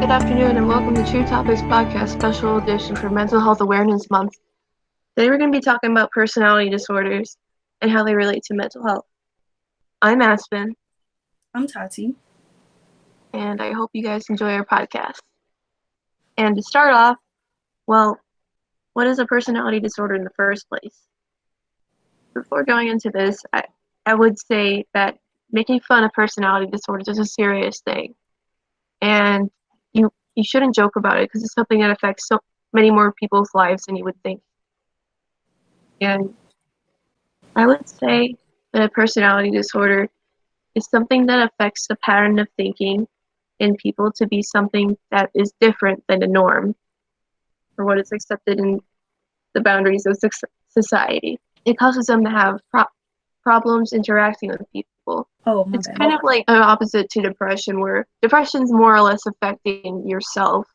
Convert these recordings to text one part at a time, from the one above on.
Good afternoon, and welcome to True Topics Podcast Special Edition for Mental Health Awareness Month. Today we're going to be talking about personality disorders and how they relate to mental health. I'm Aspen. I'm Tati. And I hope you guys enjoy our podcast. And to start off, well, what is a personality disorder in the first place? Before going into this, I would say that making fun of personality disorders is a serious thing. And you shouldn't joke about it because it's something that affects so many more people's lives than you would think. And I would say that a personality disorder is something that affects the pattern of thinking in people to be something that is different than the norm or what is accepted in the boundaries of society. It causes them to have problems interacting with people. It's kind of like an opposite to depression, where depression's more or less affecting yourself,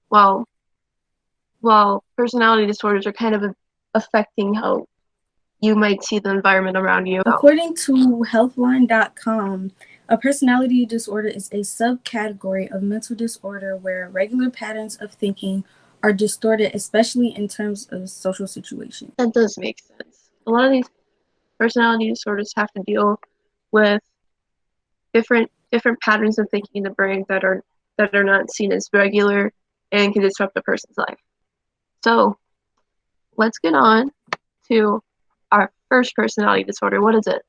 while personality disorders are kind of affecting how you might see the environment around you. According to Healthline.com, a personality disorder is a subcategory of mental disorder where regular patterns of thinking are distorted, especially in terms of social situations. That does make sense. A lot of these personality disorders have to deal with different patterns of thinking in the brain that are not seen as regular and can disrupt a person's life. So let's get on to our first personality disorder. What is it?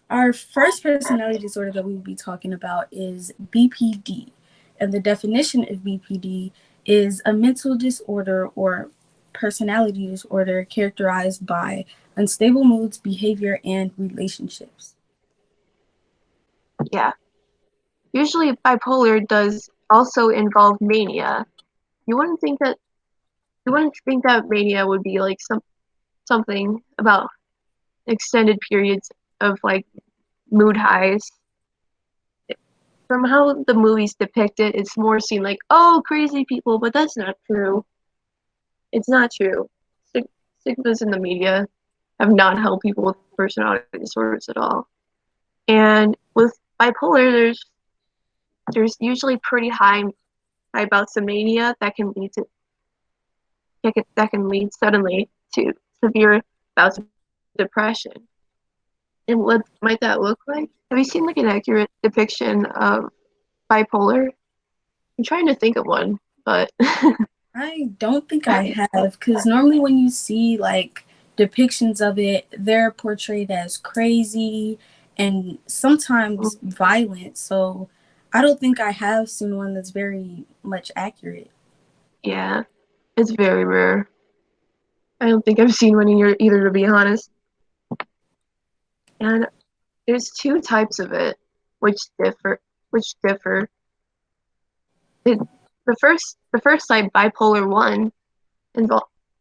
Our first personality disorder that we will be talking about is BPD. And the definition of BPD is a mental disorder or personality disorder characterized by unstable moods, behavior, and relationships. Yeah. Usually bipolar does also involve mania. You wouldn't think that mania would be like something about extended periods of like mood highs. From how the movies depict it, it's more seen like, oh, crazy people, but that's not true. It's not true. Stigmas in the media have not helped people with personality disorders at all. And with bipolar, there's usually pretty high bouts of mania that can lead suddenly to severe bouts of depression. And what might that look like? Have you seen like an accurate depiction of bipolar? I'm trying to think of one, but I don't think I have, because normally when you see like depictions of it, they're portrayed as crazy and sometimes violent. So I don't think I have seen one that's very much accurate. Yeah, it's very rare. I don't think I've seen one either, to be honest. And there's two types of it, which differ. The first type, bipolar 1,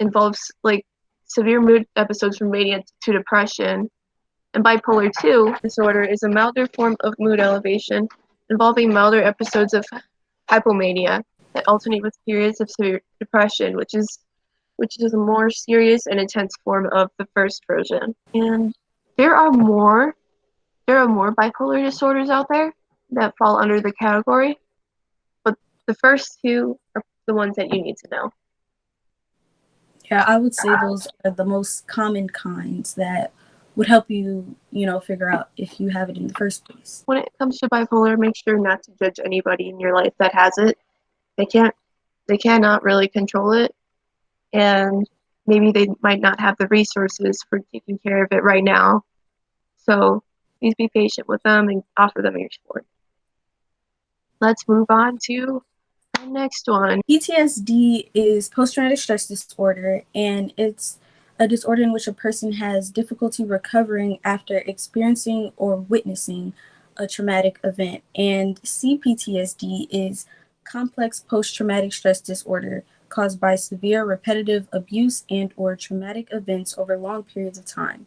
involves like severe mood episodes from mania to depression, and bipolar 2 disorder is a milder form of mood elevation involving milder episodes of hypomania that alternate with periods of severe depression, which is a more serious and intense form of the first version. And there are more bipolar disorders out there that fall under the category, but the first two are the ones that you need to know. Yeah, I would say those are the most common kinds that would help you, figure out if you have it in the first place. When it comes to bipolar, make sure not to judge anybody in your life that has it. They cannot really control it, and maybe they might not have the resources for taking care of it right now. So please be patient with them and offer them your support. Let's move on to the next one. PTSD is post-traumatic stress disorder, and it's a disorder in which a person has difficulty recovering after experiencing or witnessing a traumatic event. And CPTSD is complex post-traumatic stress disorder caused by severe repetitive abuse and or traumatic events over long periods of time.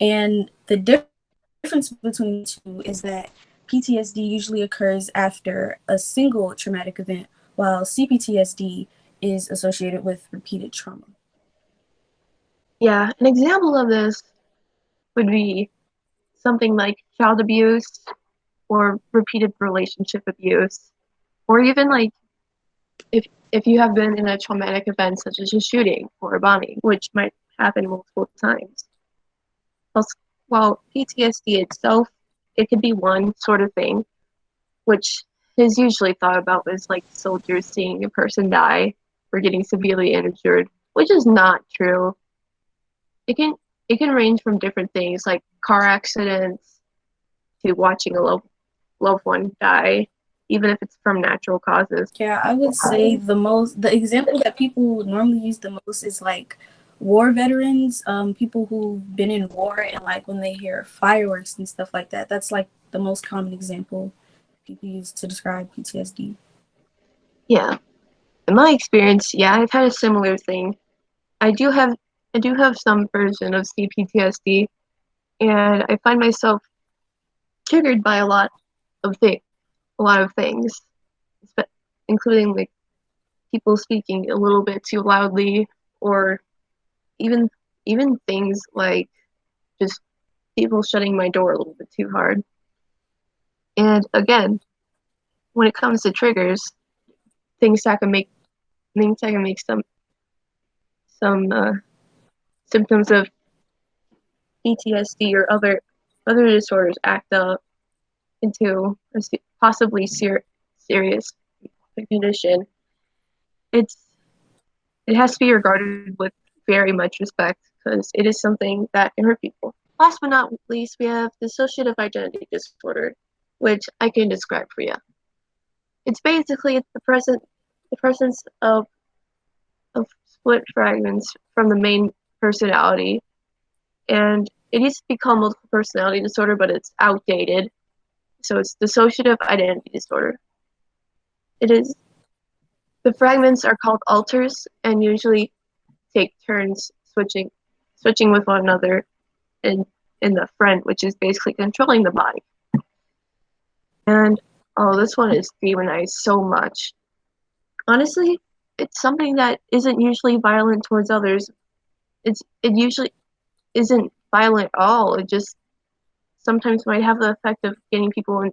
And the difference between the two is that PTSD usually occurs after a single traumatic event, while CPTSD is associated with repeated trauma. Yeah, an example of this would be something like child abuse or repeated relationship abuse. or even like if you have been in a traumatic event such as a shooting or a bombing, which might happen multiple times. While PTSD itself, it could be one sort of thing, which is usually thought about as like soldiers seeing a person die or getting severely injured, which is not true. It can range from different things like car accidents to watching a loved one die, even if it's from natural causes. Yeah, I would say the example that people normally use the most is like war veterans, people who've been in war, and like when they hear fireworks and stuff like that. That's like the most common example people use to describe PTSD. Yeah. In my experience, yeah, I've had a similar thing. I do have some version of CPTSD, and I find myself triggered by a lot of things, including like people speaking a little bit too loudly, or even things like just people shutting my door a little bit too hard. And again, when it comes to triggers, things that can make some symptoms of PTSD or other disorders act up into a possibly serious condition. It has to be regarded with very much respect because it is something that can hurt people. Last but not least, we have dissociative identity disorder, which I can describe for you. It's basically the presence of split fragments from the main personality, and it used to be called multiple personality disorder, but it's outdated. So it's dissociative identity disorder. It is the fragments are called alters and usually take turns switching with one another in the front, which is basically controlling the body. And oh, this one is demonized so much. Honestly, it's something that isn't usually violent towards others. It usually isn't violent at all. It just sometimes might have the effect of getting people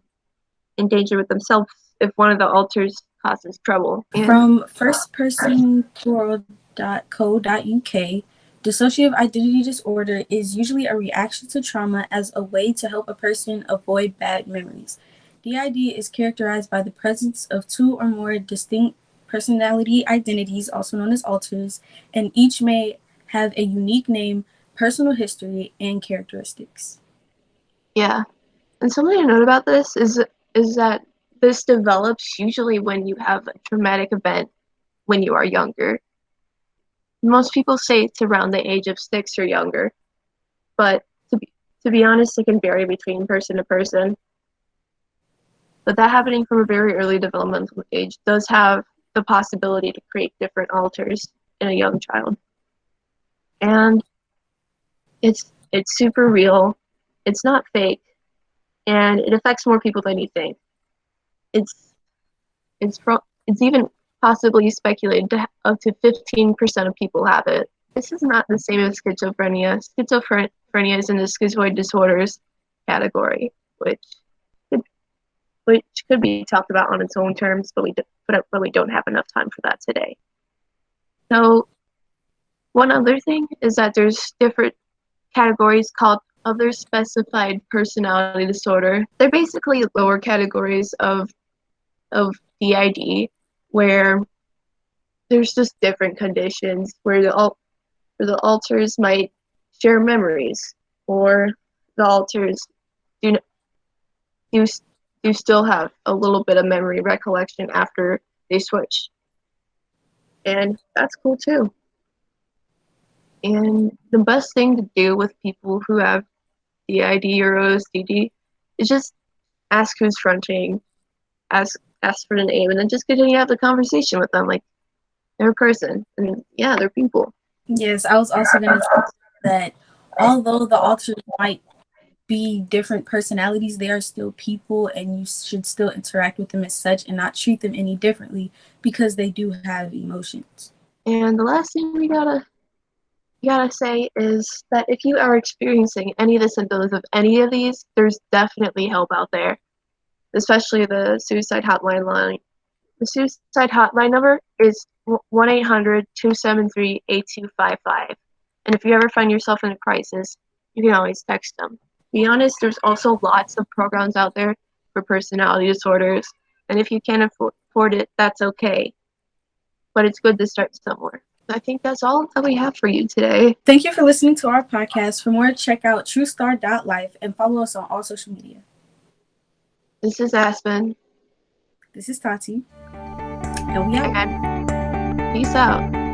in danger with themselves if one of the alters causes trouble. And from firstpersonplural.co.uk, dissociative identity disorder is usually a reaction to trauma as a way to help a person avoid bad memories. DID is characterized by the presence of two or more distinct personality identities, also known as alters, and each may have a unique name, personal history, and characteristics. yeah, and something to note about this is that this develops usually when you have a traumatic event when you are younger. Most people say it's around the age of 6 or younger, but to be honest, it can vary between person to person. But that happening from a very early developmental age does have the possibility to create different alters in a young child. And it's super real. It's not fake, and it affects more people than you think. It's it's even possibly speculated to up to 15% of people have it. This is not the same as schizophrenia. Schizophrenia is in the schizoid disorders category, which could be talked about on its own terms, but we don't have enough time for that today. So one other thing is that there's different categories called other specified personality disorder. They're basically lower categories of DID where there's just different conditions where the alters might share memories, or the alters do still have a little bit of memory recollection after they switch, and that's cool too. And the best thing to do with people who have DID or OCD is just ask who's fronting, ask for the name, and then just continue to have the conversation with them like they're a person, and yeah, they're people. Yes, I was also going to say that although the alters might be different personalities, they are still people, and you should still interact with them as such and not treat them any differently because they do have emotions. And the last thing we gotta say is that if you are experiencing any of the symptoms of any of these, there's definitely help out there, especially the suicide hotline line The suicide hotline number is 1-800-273-8255. And if you ever find yourself in a crisis, you can always text them. Be honest, there's also lots of programs out there for personality disorders, and if you can't afford it, that's okay. But it's good to start somewhere. I think that's all that we have for you today. Thank you for listening to our podcast. For more, check out truestar.life and follow us on all social media. This is Aspen. This is Tati. And we out. Peace out.